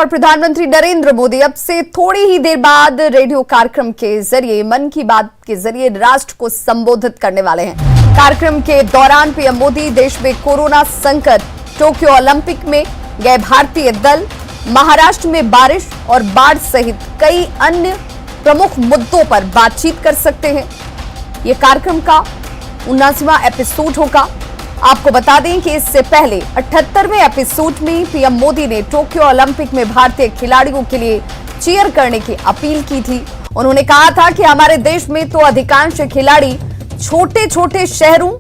और प्रधानमंत्री नरेंद्र मोदी अब से थोड़ी ही देर बाद रेडियो कार्यक्रम के जरिए मन की बात के जरिए राष्ट्र को संबोधित करने वाले हैं। कार्यक्रम के दौरान पीएम मोदी देश में कोरोना संकट, टोक्यो ओलंपिक में गए भारतीय दल, महाराष्ट्र में बारिश और बाढ़ सहित कई अन्य प्रमुख मुद्दों पर बातचीत कर सकते हैं। ये कार्यक्रम का 79वां एपिसोड होगा। आपको बता दें कि इससे पहले 78वें एपिसोड में पीएम मोदी ने टोक्यो ओलंपिक में भारतीय खिलाड़ियों के लिए चीयर करने की अपील की थी। उन्होंने कहा था कि हमारे देश में तो अधिकांश खिलाड़ी छोटे छोटे शहरों,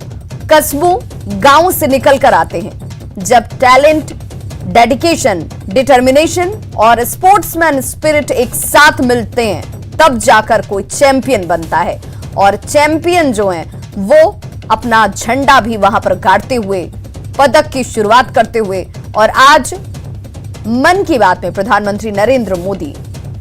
कस्बों, गांवों से निकल कर आते हैं। जब टैलेंट, डेडिकेशन, डिटर्मिनेशन और स्पोर्ट्समैन स्पिरिट एक साथ मिलते हैं तब जाकर कोई चैंपियन बनता है। और चैंपियन जो है वो अपना झंडा भी वहां पर गाड़ते हुए, पदक की शुरुआत करते हुए। और आज मन की बात में प्रधानमंत्री नरेंद्र मोदी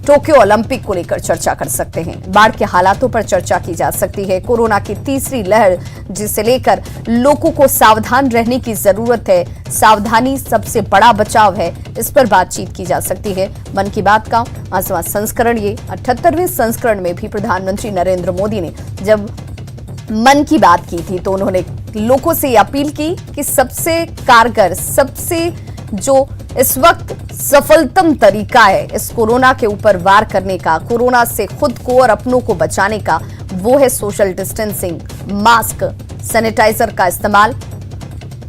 टोक्यो ओलंपिक को लेकर चर्चा कर सकते हैं। बाढ़ के हालातों पर चर्चा की जा सकती है। कोरोना की तीसरी लहर जिसे लेकर लोगों को सावधान रहने की जरूरत है। सावधानी सबसे बड़ा बचाव है, इस पर बातचीत की जा सकती है। मन की बात का 5वां संस्करण, ये 78वें संस्करण में भी प्रधानमंत्री नरेंद्र मोदी ने जब मन की बात की थी तो उन्होंने लोगों से अपील की कि सबसे कारगर, सबसे जो इस वक्त सफलतम तरीका है इस कोरोना के ऊपर वार करने का, कोरोना से खुद को और अपनों को बचाने का, वो है सोशल डिस्टेंसिंग, मास्क, सैनिटाइजर का इस्तेमाल,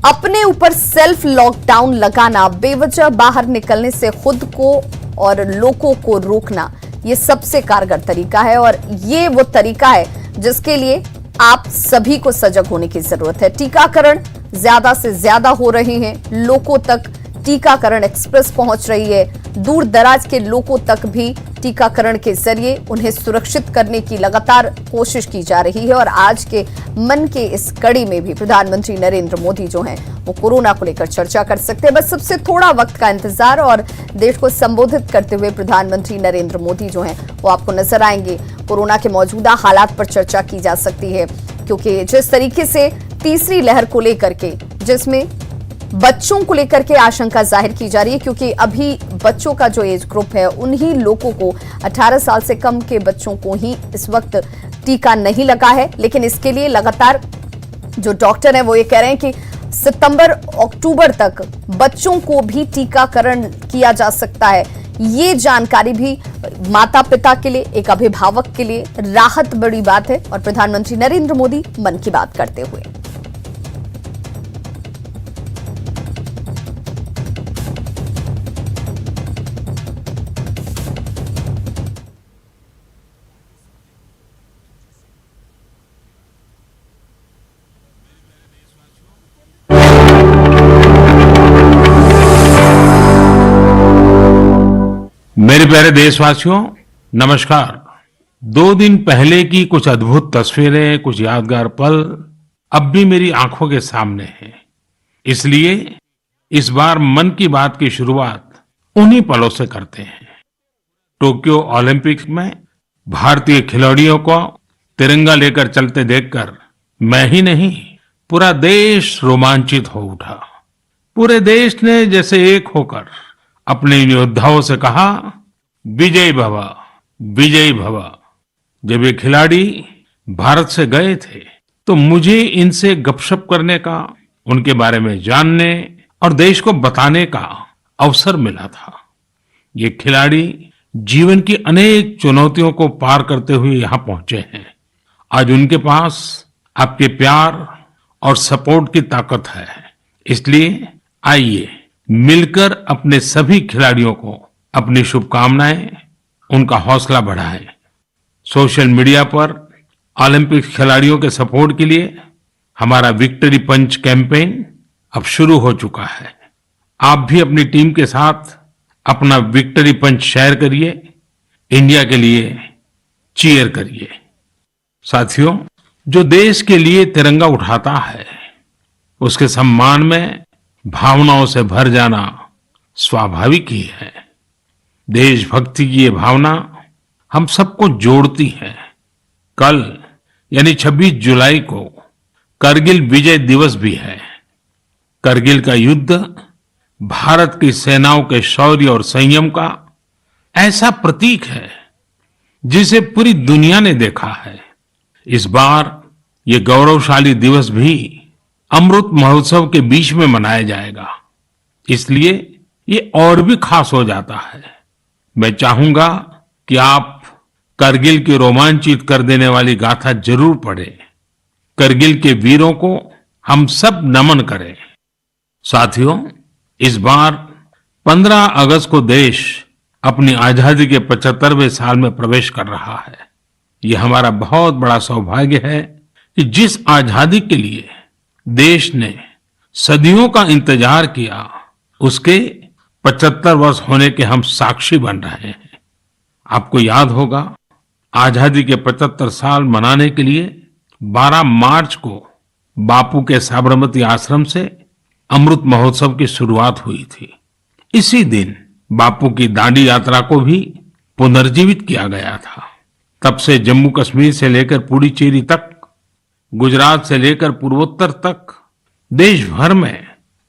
अपने ऊपर सेल्फ लॉकडाउन लगाना, बेवजह बाहर निकलने से खुद को और लोगों को रोकना। ये सबसे कारगर तरीका है और ये वो तरीका है जिसके लिए आप सभी को सजग होने की जरूरत है। टीकाकरण ज्यादा से ज्यादा हो रहे हैं, लोगों तक टीकाकरण एक्सप्रेस पहुंच रही है। दूर दराज के लोगों तक भी टीकाकरण के जरिए उन्हें सुरक्षित करने की लगातार कोशिश की जा रही है। और आज के मन के इस कड़ी में भी प्रधानमंत्री नरेंद्र मोदी जो हैं वो कोरोना को लेकर चर्चा कर सकते हैं। बस सबसे थोड़ा वक्त का इंतजार और देश को संबोधित करते हुए प्रधानमंत्री नरेंद्र मोदी जो हैं वो आपको नजर आएंगे। कोरोना के मौजूदा हालात पर चर्चा की जा सकती है क्योंकि जिस तरीके से तीसरी लहर को लेकर के, जिसमें बच्चों को लेकर के आशंका जाहिर की जा रही है क्योंकि अभी बच्चों का जो एज ग्रुप है उन्हीं लोगों को, 18 साल से कम के बच्चों को ही इस वक्त टीका नहीं लगा है। लेकिन इसके लिए लगातार जो डॉक्टर हैं वो ये कह रहे हैं कि सितंबर अक्टूबर तक बच्चों को भी टीकाकरण किया जा सकता है। ये जानकारी भी माता पिता के लिए, एक अभिभावक के लिए राहत बड़ी बात है। और प्रधानमंत्री नरेंद्र मोदी मन की बात करते हुए मेरे प्यारे देशवासियों, नमस्कार। 2 दिन पहले की कुछ अद्भुत तस्वीरें, कुछ यादगार पल अब भी मेरी आंखों के सामने हैं। इसलिए इस बार मन की बात की शुरुआत उन्हीं पलों से करते हैं। टोक्यो ओलंपिक्स में भारतीय खिलाड़ियों को तिरंगा लेकर चलते देखकर मैं ही नहीं, पूरा देश रोमांचित हो उठा। पूरे देश ने जैसे एक होकर अपने योद्धाओं से कहा, विजय भव, विजय भव। जब ये खिलाड़ी भारत से गए थे तो मुझे इनसे गपशप करने का, उनके बारे में जानने और देश को बताने का अवसर मिला था। ये खिलाड़ी जीवन की अनेक चुनौतियों को पार करते हुए यहाँ पहुंचे हैं। आज उनके पास आपके प्यार और सपोर्ट की ताकत है। इसलिए आइए मिलकर अपने सभी खिलाड़ियों को अपनी शुभकामनाएं, उनका हौसला बढ़ाएं। सोशल मीडिया पर ओलंपिक खिलाड़ियों के सपोर्ट के लिए हमारा विक्ट्री पंच कैंपेन अब शुरू हो चुका है। आप भी अपनी टीम के साथ अपना विक्ट्री पंच शेयर करिए, इंडिया के लिए चीयर करिए। साथियों, जो देश के लिए तिरंगा उठाता है उसके सम्मान में भावनाओं से भर जाना स्वाभाविक ही है। देशभक्ति की ये भावना हम सबको जोड़ती है। कल यानी 26 जुलाई को करगिल विजय दिवस भी है। करगिल का युद्ध भारत की सेनाओं के शौर्य और संयम का ऐसा प्रतीक है जिसे पूरी दुनिया ने देखा है। इस बार ये गौरवशाली दिवस भी अमृत महोत्सव के बीच में मनाया जाएगा, इसलिए ये और भी खास हो जाता है। मैं चाहूंगा कि आप करगिल की रोमांचित कर देने वाली गाथा जरूर पढ़ें। करगिल के वीरों को हम सब नमन करें। साथियों, इस बार 15 अगस्त को देश अपनी आजादी के 75वें साल में प्रवेश कर रहा है। ये हमारा बहुत बड़ा सौभाग्य है कि जिस आजादी के लिए देश ने सदियों का इंतजार किया, उसके 75 वर्ष होने के हम साक्षी बन रहे हैं। आपको याद होगा, आजादी के 75 साल मनाने के लिए 12 मार्च को बापू के साबरमती आश्रम से अमृत महोत्सव की शुरुआत हुई थी। इसी दिन बापू की दांडी यात्रा को भी पुनर्जीवित किया गया था। तब से जम्मू कश्मीर से लेकर पुडुचेरी तक, गुजरात से लेकर पूर्वोत्तर तक देश भर में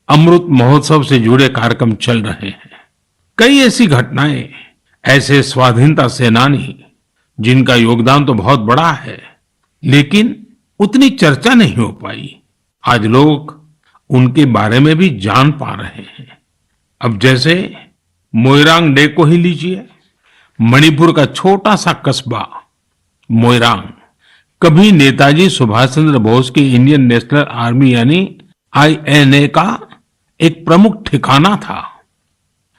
अमृत महोत्सव से जुड़े कार्यक्रम चल रहे हैं। कई ऐसी घटनाएं, ऐसे स्वाधीनता सेनानी जिनका योगदान तो बहुत बड़ा है, लेकिन उतनी चर्चा नहीं हो पाई, आज लोग उनके बारे में भी जान पा रहे हैं। अब जैसे मोइरांग डे को ही लीजिए। मणिपुर का छोटा सा कस्बा मोइरांग कभी नेताजी सुभाष चंद्र बोस की इंडियन नेशनल आर्मी यानी INA का एक प्रमुख ठिकाना था।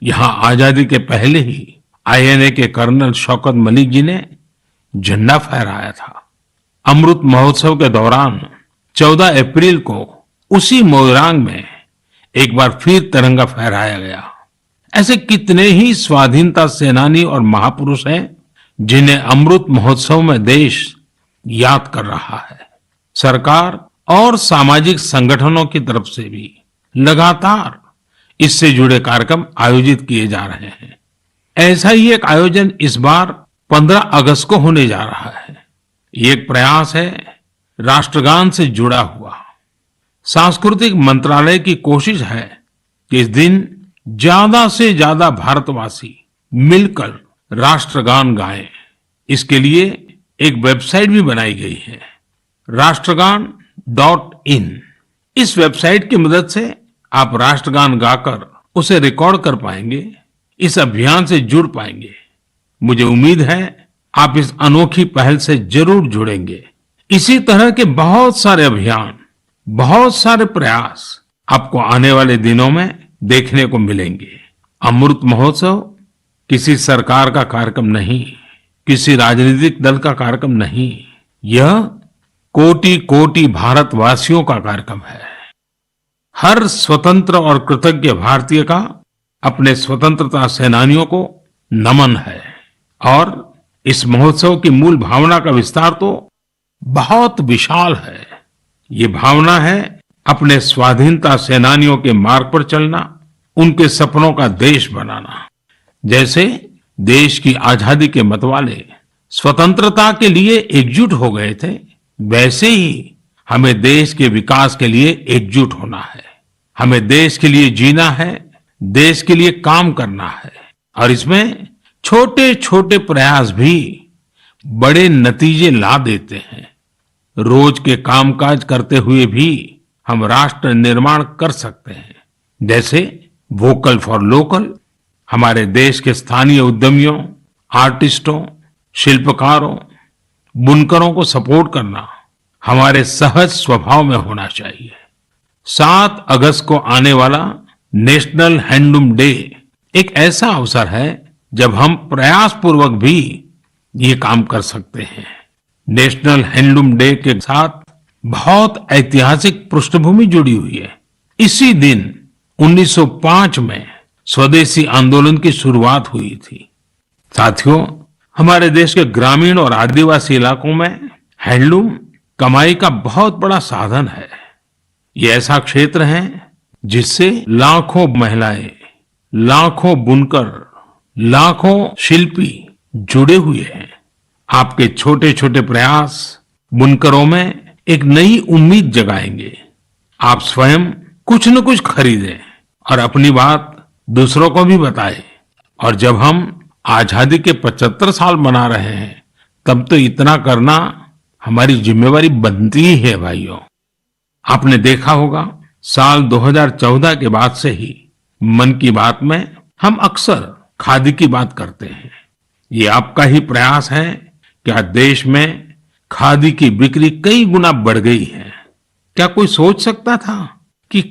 यहां आजादी के पहले ही INA के कर्नल शौकत मलिक जी ने झंडा फहराया था। अमृत महोत्सव के दौरान 14 अप्रैल को उसी मोइरांग में एक बार फिर तिरंगा फहराया गया। ऐसे कितने ही स्वाधीनता सेनानी और महापुरुष हैं जिन्हें अमृत महोत्सव में देश याद कर रहा है। सरकार और सामाजिक संगठनों की तरफ से भी लगातार इससे जुड़े कार्यक्रम आयोजित किए जा रहे हैं। ऐसा ही एक आयोजन इस बार 15 अगस्त को होने जा रहा है। ये एक प्रयास है राष्ट्रगान से जुड़ा हुआ। सांस्कृतिक मंत्रालय की कोशिश है कि इस दिन ज्यादा से ज्यादा भारतवासी मिलकर राष्ट्रगान गाएं। इसके लिए एक वेबसाइट भी बनाई गई है, राष्ट्रगान.in। इस वेबसाइट की मदद से आप राष्ट्रगान गाकर उसे रिकॉर्ड कर पाएंगे, इस अभियान से जुड़ पाएंगे। मुझे उम्मीद है आप इस अनोखी पहल से जरूर जुड़ेंगे। इसी तरह के बहुत सारे अभियान, बहुत सारे प्रयास आपको आने वाले दिनों में देखने को मिलेंगे। अमृत महोत्सव किसी सरकार का कार्यक्रम नहीं, किसी राजनीतिक दल का कार्यक्रम नहीं, यह कोटि कोटि भारतवासियों का कार्यक्रम है। हर स्वतंत्र और कृतज्ञ भारतीय का अपने स्वतंत्रता सेनानियों को नमन है। और इस महोत्सव की मूल भावना का विस्तार तो बहुत विशाल है। ये भावना है अपने स्वाधीनता सेनानियों के मार्ग पर चलना, उनके सपनों का देश बनाना। जैसे देश की आजादी के मतवाले स्वतंत्रता के लिए एकजुट हो गए थे, वैसे ही हमें देश के विकास के लिए एकजुट होना है। हमें देश के लिए जीना है, देश के लिए काम करना है। और इसमें छोटे छोटे प्रयास भी बड़े नतीजे ला देते हैं। रोज के कामकाज करते हुए भी हम राष्ट्र निर्माण कर सकते हैं। जैसे वोकल फॉर लोकल, हमारे देश के स्थानीय उद्यमियों, आर्टिस्टों, शिल्पकारों, बुनकरों को सपोर्ट करना हमारे सहज स्वभाव में होना चाहिए। 7 अगस्त को आने वाला नेशनल हैंडलूम डे एक ऐसा अवसर है जब हम प्रयास पूर्वक भी ये काम कर सकते हैं। नेशनल हैंडलूम डे के साथ बहुत ऐतिहासिक पृष्ठभूमि जुड़ी हुई है। इसी दिन 1905 में स्वदेशी आंदोलन की शुरुआत हुई थी। साथियों, हमारे देश के ग्रामीण और आदिवासी इलाकों में हैंडलूम कमाई का बहुत बड़ा साधन है। ये ऐसा क्षेत्र है जिससे लाखों महिलाएं, लाखों बुनकर, लाखों शिल्पी जुड़े हुए हैं। आपके छोटे छोटे प्रयास बुनकरों में एक नई उम्मीद जगाएंगे। आप स्वयं कुछ न कुछ खरीदें और अपनी बात दूसरों को भी बताए। और जब हम आजादी के 75 साल मना रहे हैं, तब तो इतना करना हमारी जिम्मेवारी बनती ही है भाइयों। आपने देखा होगा, साल 2014 के बाद से ही मन की बात में हम अक्सर खादी की बात करते हैं। ये आपका ही प्रयास है कि आज देश में खादी की बिक्री कई गुना बढ़ गई है। क्या कोई सोच सकता था कि